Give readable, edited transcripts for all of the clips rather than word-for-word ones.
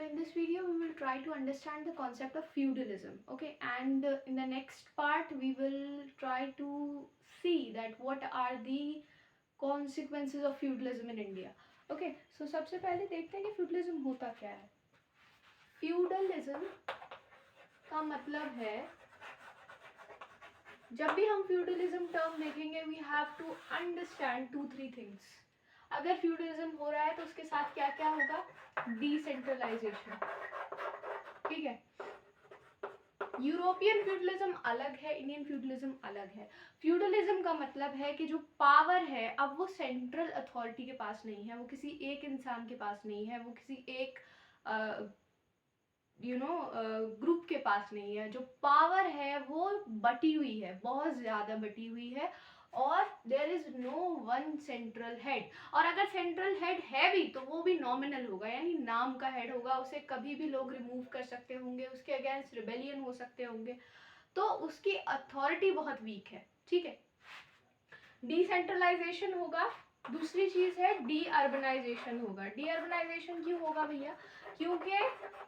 in this video we will try to understand the concept of feudalism, okay, and in the next part we will try to see that what are the consequences of feudalism in India. Okay, so सबसे पहले देखते हैं कि feudalism होता क्या है. feudalism का मतलब है, जब भी हम feudalism term देखेंगे we have to understand 2-3 things. अगर फ्यूडलिज्म हो रहा है तो उसके साथ क्या क्या होगा? डिसेंट्रलाइजेशन. ठीक है, यूरोपियन फ्यूडलिज्म अलग है, इंडियन फ्यूडलिज्म अलग है. फ्यूडलिज्म का मतलब है कि जो पावर है अब वो सेंट्रल अथॉरिटी के पास नहीं है, वो किसी एक इंसान के पास नहीं है, वो किसी एक ग्रुप के पास नहीं है. जो पावर है वो बटी हुई है, बहुत ज़्यादा बटी हुई है, और there is no one central head. और अगर सेंट्रल हेड है भी तो वो भी नॉमिनल होगा, यानी नाम का हेड होगा, उसे कभी भी लोग रिमूव कर सकते होंगे, उसके अगेंस्ट रिबेलियन हो सकते होंगे, तो उसकी अथॉरिटी बहुत वीक है. ठीक है, डिसेंट्रलाइजेशन होगा. दूसरी चीज है डी अर्बनाइजेशन होगा. डी अर्बनाइजेशन क्यों होगा भैया? क्योंकि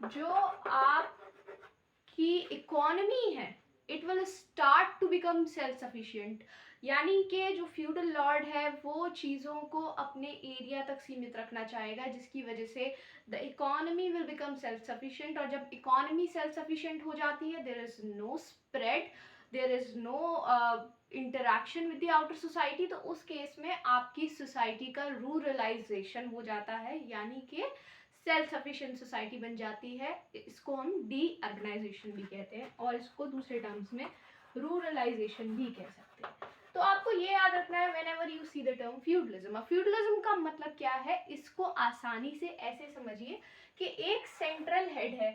जो आपकी इकोनॉमी है it will start to become self sufficient. यानी कि जो फ्यूडल लॉर्ड है वो चीज़ों को अपने एरिया तक सीमित रखना चाहेगा, जिसकी वजह से the economy will become self sufficient. और जब इकोनॉमी सेल्फ सफिशिएंट हो जाती है there is no spread, there is no interaction with the outer society, तो उस केस में आपकी सोसाइटी का रूरलाइजेशन हो जाता है, यानी कि सेल्फ सफिशिएंट सोसाइटी बन जाती है. इसको हम डी अर्बनाइजेशन भी कहते हैं और इसको दूसरे टर्म्स में रूरलाइजेशन भी कह सकते हैं. तो आपको ये याद रखना है whenever you see the term feudalism. Feudalism का मतलब क्या है, इसको आसानी से ऐसे समझिए कि एक सेंट्रल हेड है,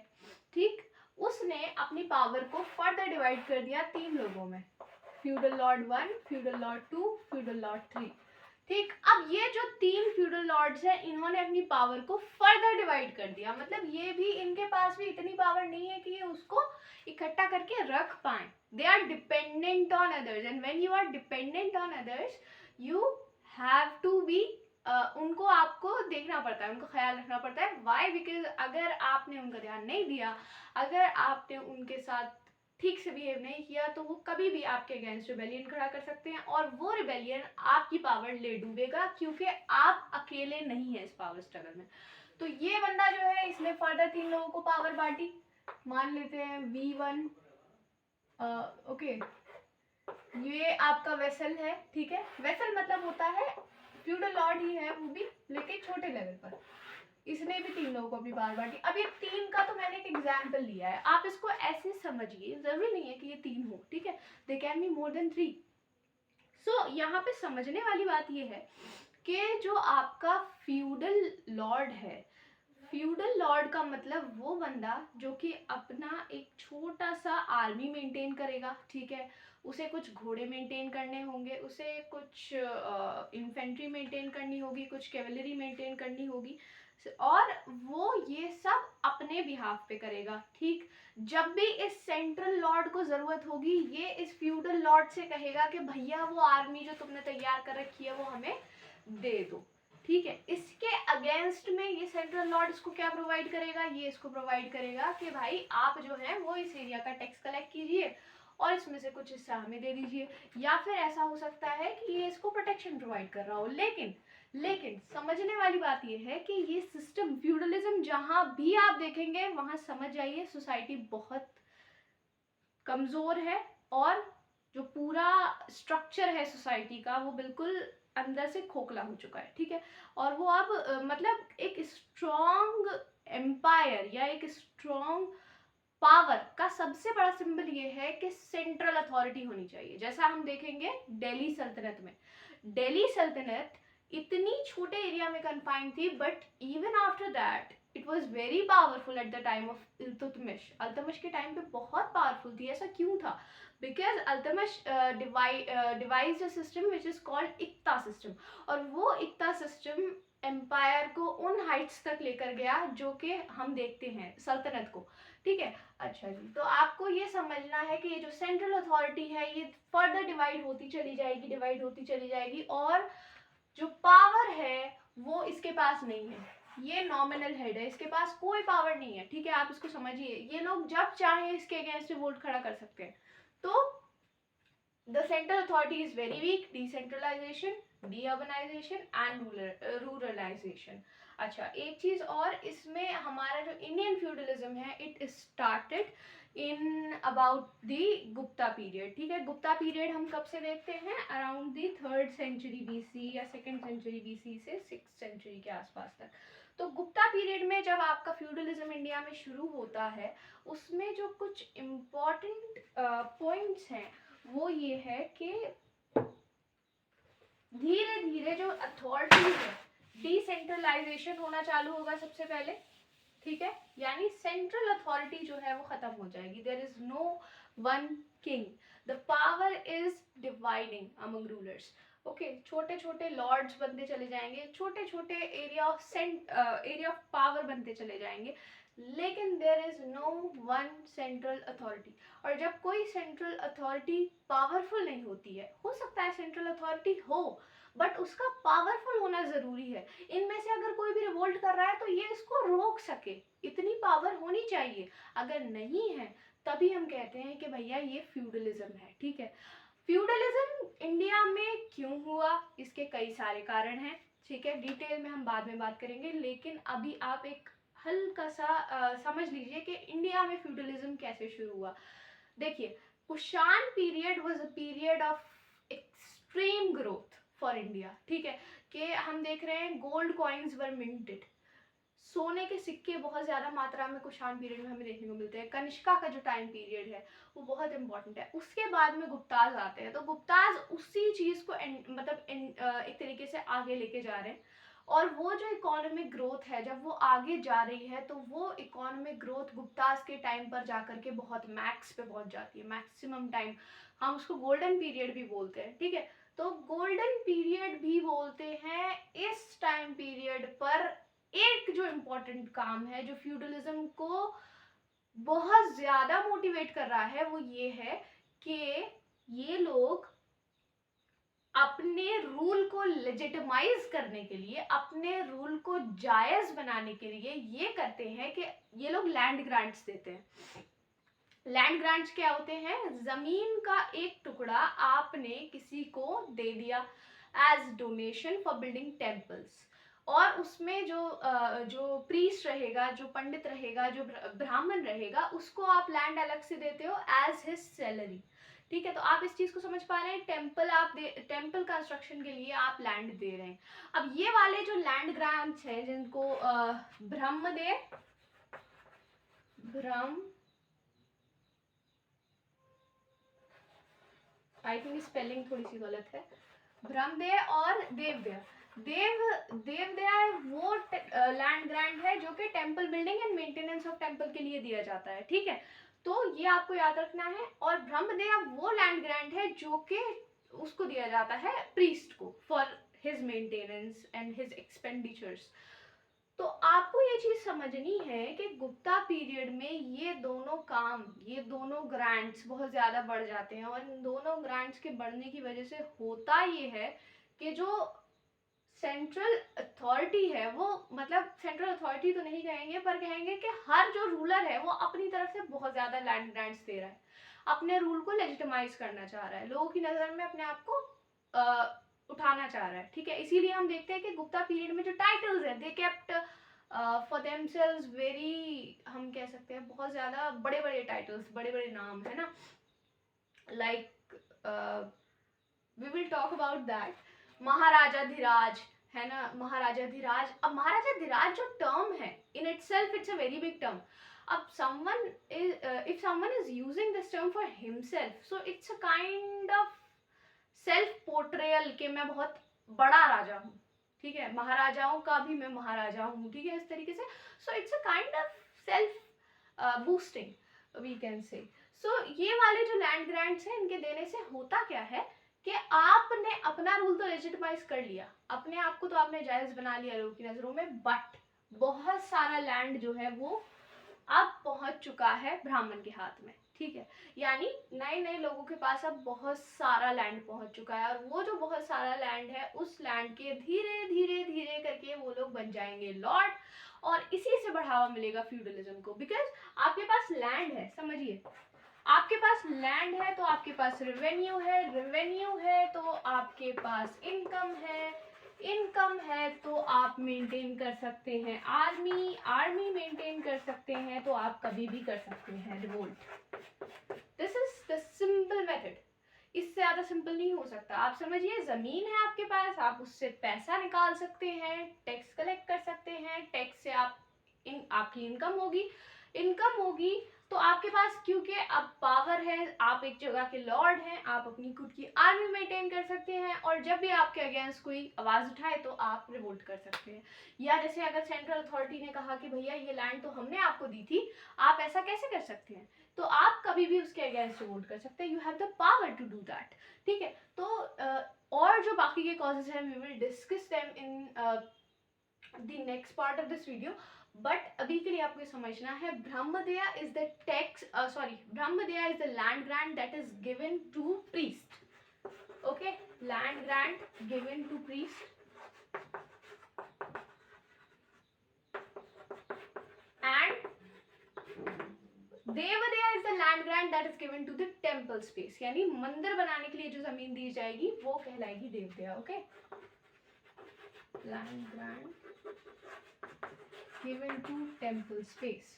ठीक, उसने अपनी पावर को फर्दर डिवाइड कर दिया 3 लोगों में, feudal Lord 1, feudal Lord 2, feudal Lord 3. ठीक, अब ये जो 3 फ्यूडल लॉर्ड्स हैं इन्होंने अपनी पावर को फर्दर डिवाइड कर दिया. मतलब ये भी, इनके पास भी इतनी पावर नहीं है कि ये उसको इकट्ठा करके रख पाए. They are dependent on others, and when you are dependent on others you have to be उनको आपको देखना पड़ता है, उनका ख्याल रखना पड़ता है. वाई? बिकॉज अगर आपने उनका ध्यान नहीं दिया, अगर आपने उनके साथ ठीक से बिहेव नहीं किया तो वो कभी भी आपके अगेंस्ट रिबेलियन खड़ा कर सकते हैं, और वो रिबेलियन आपकी पावर ले डूबेगा, क्योंकि आप अकेले नहीं हैं इस पावर स्ट्रगल में. तो ये बंदा जो है इसने फर्दर 3 लोगों को पावर बांटी. मान लेते हैं V1, ओके, ये आपका वेसल है. ठीक है, वेसल मतलब होता है फ्यूडल लॉर्ड ही है वो भी, लेकिन छोटे लेवल पर. इसने भी 3 लोगों को अपनी पावर बांटी. अब ये 3 का तो मैंने एक एग्जाम्पल लिया है, आप इसको ऐसे समझिए, जरूरी नहीं है कि ये 3 हो. ठीक है, they can be more than 3. सो यहाँ पे समझने वाली बात ये है कि जो आपका फ्यूडल लॉर्ड है, फ्यूडल लॉर्ड का मतलब वो बंदा जो कि अपना एक छोटा सा आर्मी मेंटेन करेगा. ठीक है, उसे कुछ घोड़े मेंटेन करने होंगे, उसे कुछ इन्फेंट्री मेंटेन करनी होगी, कुछ कैवलरी मेंटेन करनी होगी, और वो ये सब अपने बिहाफ पे करेगा. ठीक, जब भी इस सेंट्रल लॉर्ड को जरूरत होगी ये इस फ्यूडल लॉर्ड से कहेगा कि भैया वो आर्मी जो तुमने तैयार कर रखी है वो हमें दे दो. ठीक है, इसके अगेंस्ट में ये सेंट्रल लॉर्ड इसको क्या प्रोवाइड करेगा, ये इसको प्रोवाइड करेगा कि भाई आप जो है वो इस एरिया का टैक्स कलेक्ट कीजिए और इसमें से कुछ हिस्सा हमें दे दीजिए. या फिर ऐसा हो सकता है कि ये इसको प्रोटेक्शन प्रोवाइड कर रहा हो. लेकिन समझने वाली बात ये है कि ये सिस्टम फ्यूडलिज्म जहां भी आप देखेंगे वहां समझ जाइए सोसाइटी बहुत कमजोर है, और जो पूरा स्ट्रक्चर है सोसाइटी का वो बिल्कुल अंदर से खोखला हो चुका है. ठीक है, और वो अब मतलब एक स्ट्रॉन्ग एम्पायर या एक स्ट्रॉन्ग पावर का सबसे बड़ा सिंबल ये है कि सेंट्रल अथॉरिटी होनी चाहिए. जैसा हम देखेंगे दिल्ली सल्तनत में, दिल्ली सल्तनत इतनी छोटे एरिया में कन्फाइंड थी, but even after that it was very powerful at the time of Iltutmish. Altamish के टाइम पे बहुत पावरफुल थी. ऐसा क्यों था? Because Altamish devised a system which is called iqta system, और वो इक्ता सिस्टम एम्पायर को उन हाइट्स तक लेकर गया जो कि हम देखते हैं सल्तनत को. ठीक है, अच्छा जी, तो आपको ये समझना है कि ये जो सेंट्रल अथॉरिटी है ये फर्दर डिवाइड होती चली जाएगी, और जो पावर है वो इसके पास नहीं है. ये नॉमिनल हेड है, इसके पास कोई पावर नहीं है, ठीक है, आप इसको समझिए। ये लोग जब चाहे इसके अगेंस्ट रिवोल्ट खड़ा कर सकते हैं। तो the central authority is very weak, decentralisation, deurbanisation and ruralisation. अच्छा, एक चीज और, इसमें हमारा जो इंडियन फ्यूडलिज्म है, it started in about the Gupta period, ठीक है। गुप्ता पीरियड हम कब से देखते हैं, around the 3rd century BC या 2nd सेंचुरी बीसी से 6th सेंचुरी के आसपास तक। तो गुप्ता पीरियड में जब आपका फ्यूडलिज्म इंडिया में शुरू होता है, उसमें जो कुछ इम्पॉर्टेंट पॉइंट्स हैं वो ये है कि धीरे धीरे जो अथॉरिटी है, डिसेंट्रलाइजेशन होना चालू होगा सबसे पहले, ठीक है, यानी सेंट्रल अथॉरिटी जो है वो खत्म हो जाएगी। There is no one king, the power is dividing among rulers. Okay, छोटे छोटे लॉर्ड्स बनते चले जाएंगे, छोटे छोटे एरिया ऑफ पावर बनते चले जाएंगे, लेकिन there is no one central authority. और जब कोई सेंट्रल अथॉरिटी पावरफुल नहीं होती है, हो सकता है सेंट्रल अथॉरिटी हो, बट उसका पावरफुल होना जरूरी है। इनमें से अगर कोई भी रिवोल्ट कर रहा है तो ये इसको रोक सके, इतनी पावर होनी चाहिए। अगर नहीं है तभी हम कहते हैं कि भैया ये फ्यूडलिज्म है, ठीक है। फ्यूडलिज्म इंडिया में क्यों हुआ, इसके कई सारे कारण हैं, ठीक है, डिटेल में हम बाद में बात करेंगे, लेकिन अभी आप एक हल्का सा समझ लीजिए कि इंडिया में फ्यूडलिज्म कैसे शुरू हुआ। देखिए, Kushan period was a period of extreme growth for India, ठीक है, कि हम देख रहे हैं गोल्ड कॉइन्स वर मिंटेड, सोने के सिक्के बहुत ज्यादा मात्रा में कुषाण पीरियड में हमें देखने को मिलते हैं। कनिष्का का जो टाइम पीरियड है वो बहुत इंपॉर्टेंट है। उसके बाद में गुप्ताज आते हैं, तो गुप्ताज उसी चीज को एक तरीके से आगे लेके जा रहे हैं। और वो जो इकोनॉमिक ग्रोथ है, जब वो आगे जा रही है, तो वो इकोनॉमिक ग्रोथ गुप्ताज के टाइम पर जाकर के बहुत मैक्स पे पहुंच जाती है, मैक्सिमम टाइम। हम उसको गोल्डन पीरियड भी बोलते हैं, ठीक है। तो गोल्डन पीरियड भी बोलते हैं इस टाइम पीरियड पर। एक जो इम्पोर्टेंट काम है जो फ्यूडलिज्म को बहुत ज्यादा मोटिवेट कर रहा है, वो ये है कि ये लोग अपने रूल को लेजिटिमाइज करने के लिए, अपने रूल को जायज बनाने के लिए ये करते हैं कि ये लोग लैंड ग्रांट्स देते हैं। लैंड ग्रांट्स क्या होते हैं, जमीन का एक टुकड़ा आपने किसी को दे दिया as donation for building temples, और उसमें जो प्रीस्ट रहेगा, जो पंडित रहेगा, जो ब्राह्मण रहेगा, उसको आप लैंड अलग से देते हो एज हिज सैलरी, ठीक है। तो आप इस चीज को समझ पा रहे हैं, टेम्पल कंस्ट्रक्शन के लिए आप लैंड दे रहे हैं। अब ये वाले जो लैंड ग्रांट्स हैं, जिनको आई थिंक स्पेलिंग थोड़ी सी गलत है, ब्रह्मदेय और देवदेय। देवदेय वो लैंड ग्रांट है जो कि temple building and maintenance of temple के लिए दिया जाता है, ठीक है। तो ये आपको याद रखना है। और ब्रह्मदेय वो लैंड ग्रांट है जो कि उसको दिया जाता है प्रीस्ट को for his maintenance and his expenditures. तो आपको ये चीज समझनी है कि गुप्ता पीरियड में ये दोनों काम, ये दोनों ग्रांट्स बहुत ज्यादा बढ़ जाते हैं, और इन दोनों ग्रांट्स के बढ़ने की वजह से होता ये है कि जो सेंट्रल अथॉरिटी है, वो मतलब सेंट्रल अथॉरिटी तो नहीं कहेंगे, पर कहेंगे कि हर जो रूलर है वो अपनी तरफ से बहुत ज्यादा लैंड ग्रांट्स दे रहा है, अपने रूल को लेजिटिमाइज करना चाह रहा है, लोगों की नजर में अपने आप को उठाना चाह रहा है, ठीक है। इसीलिए हम देखते हैं कि गुप्ता पीरियड में जो टाइटल्स हैं, they kept for themselves very, हम कह सकते हैं बहुत ज्यादा बड़े बड़े टाइटल्स, बड़े बड़े नाम है ना, like we will talk about that. Maharaja Dhiraj है ना, महाराजा धीराज। अब महाराजा धीराज जो टर्म है, in itself it's a very big term. अब someone is if someone is using this term for himself, so it's a kind of self portrayal कि मैं बहुत बड़ा राजा हूँ, ठीक है, महाराजाओं का भी मैं महाराजा हूँ, ठीक है, इस तरीके से। So it's a kind of self boosting we can say. So ये वाले जो लैंड ग्रांट्स हैं, इनके देने से होता क्या है कि आपने अपना रूल तो लेजिटिमाइज कर लिया, अपने आप को तो आपने जायज बना लिया लोगों की नजरों में, बट बहुत सारा लैंड जो है वो अब पहुंच चुका है ब्राह्मण के हाथ में, ठीक है। यानी नए नए लोगों के पास अब बहुत सारा लैंड पहुंच चुका है, और वो जो बहुत सारा लैंड है, उस लैंड के धीरे धीरे धीरे करके वो लोग बन जाएंगे लॉर्ड, और इसी से बढ़ावा मिलेगा फ्यूडलिज्म को, बिकॉज आपके पास लैंड है, समझिए आपके पास लैंड है तो आपके पास रेवेन्यू है, रेवेन्यू है तो आपके पास इनकम है, इनकम है तो आप मेंटेन कर सकते हैं आर्मी, आर्मी मेंटेन कर सकते हैं तो आप कभी भी कर सकते हैं revolt. This is the simple method, इससे ज़्यादा सिंपल नहीं हो सकता। आप समझिए ज़मीन है आपके पास, आप उससे पैसा निकाल सकते हैं, टैक्स कलेक्ट कर सकते हैं, टैक्स से आप आपकी इनकम होगी, इनकम होगी तो आपके पास क्योंकि अब पावर है, आप एक जगह के लॉर्ड हैं, आप अपनी खुद की आर्मी मेंटेन कर सकते हैं और जब भी आपके अगेंस्ट कोई आवाज़ उठाए तो आप रिवोल्ट कर सकते हैं। या जैसे अगर सेंट्रल अथॉरिटी ने कहा कि भैया ये लैंड तो हमने आपको दी थी, आप ऐसा कैसे कर सकते हैं, तो आप कभी भी उसके अगेंस्ट रिवोल्ट कर सकते हैं, you have the power to do that. ठीक है, तो और जो बाकी के कॉजेज हैं we will discuss them in the next part of this video, but अभी के लिए आपको समझना है Brahmadeya is the tax, Brahmadeya is the land grant that is given to priest, okay, land grant given to priest and Devadeya is the land grant that is given to the temple space, यानी मंदिर बनाने के लिए जो जमीन दी जाएगी वो कहलाएगी Devadeya, okay, land grant given to temple space.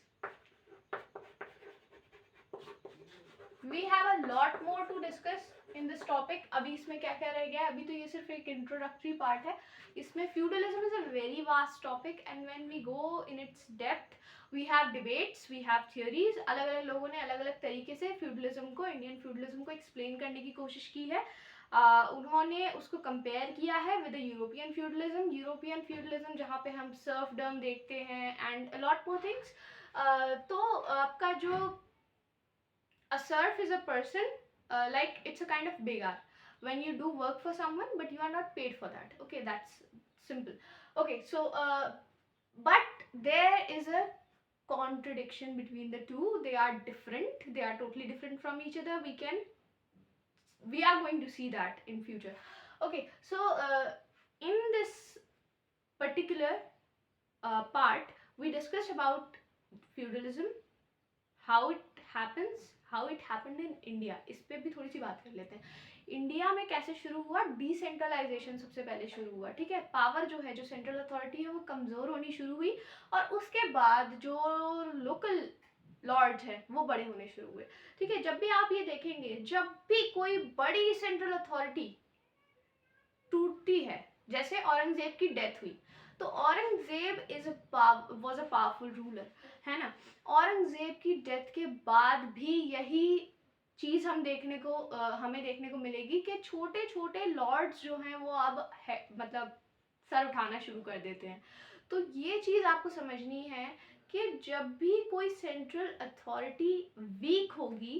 We have a lot more to discuss in this topic. अभी इसमें क्या क्या रह गया है, अभी तो ये सिर्फ एक इंट्रोडक्टरी पार्ट है, इसमें feudalism is a very vast topic and when we go in its depth we have debates, we have theories, अलग अलग लोगों ने अलग अलग तरीके से feudalism को, इंडियन feudalism को explain करने की कोशिश की है। उन्होंने उसको कंपेयर किया है with European feudalism, European feudalism जहाँ पे हम सर्फडम देखते हैं एंड अलॉट मोर थिंग्स। तो आपका जो a serf is a person, like it's a kind of begar when you do work for someone but you are not paid for that, okay, that's simple, okay, so but there is a contradiction between the two, they are different, they are totally different from each other, we are going to see that in future, okay, so in this particular part we discussed about feudalism, how it happens, how it happened in India, इस पे भी थोड़ी सी बात कर लेते हैं। India में कैसे शुरू हुआ, डिसेंट्रलाइजेशन सबसे पहले शुरू हुआ, ठीक है, पावर जो है, जो सेंट्रल अथॉरिटी है वो कमज़ोर होनी शुरू हुई और उसके बाद जो लोकल लॉर्ड्स हैं वो बड़े होने शुरू हुए, ठीक है। जब भी आप ये देखेंगे, जब भी कोई बड़ी सेंट्रल अथॉरिटी टूटती है, जैसे औरंगजेब की डेथ हुई, तो Aurangzeb was a powerful ruler, है ना, औरंगजेब की डेथ के बाद भी यही चीज़ हमें देखने को मिलेगी कि छोटे छोटे लॉर्ड्स जो हैं वो अब मतलब सर उठाना शुरू कर देते हैं। तो ये चीज़ आपको समझनी है कि जब भी कोई सेंट्रल अथॉरिटी वीक होगी